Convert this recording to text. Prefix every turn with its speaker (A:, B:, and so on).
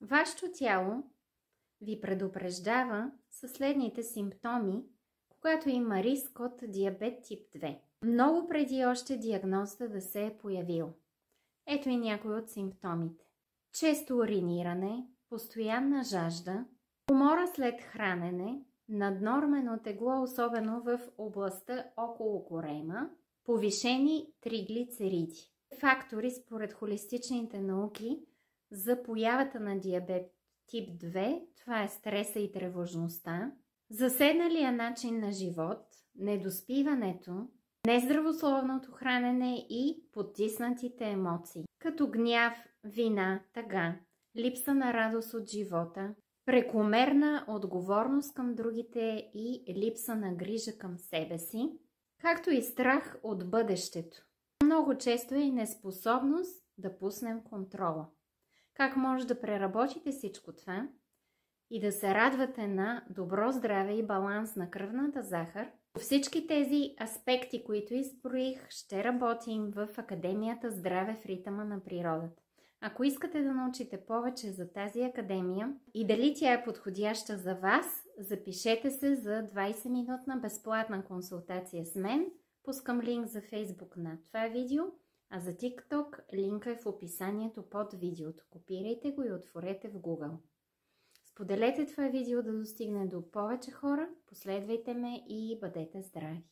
A: Вашето тяло ви предупреждава със следните симптоми, когато има риск от диабет тип 2. Много преди още диагнозата да се е появил. Ето и някои от симптомите. Често уриниране, постоянна жажда, умора след хранене, наднормено тегло, особено в областта около корема, повишени триглицериди. Фактори според холистичните науки за появата на диабет тип 2, това е стреса и тревожността, заседналия начин на живот, недоспиването, нездравословното хранене и потиснатите емоции, като гняв, вина, тъга, липса на радост от живота, прекомерна отговорност към другите и липса на грижа към себе си, както и страх от бъдещето. Много често е и неспособност да пуснем контрола. Как може да преработите всичко това и да се радвате на добро здраве и баланс на кръвната захар? По всички тези аспекти, които изброих, ще работим в Академията Здраве в ритъма на природата. Ако искате да научите повече за тази академия и дали тя е подходяща за вас, запишете се за 20-минутна безплатна консултация с мен. Пускам линк за Facebook на това видео, а за TikTok линка е в описанието под видеото. Копирайте го и отворете в Google. Споделете това видео да достигне до повече хора, последвайте ме и бъдете здрави!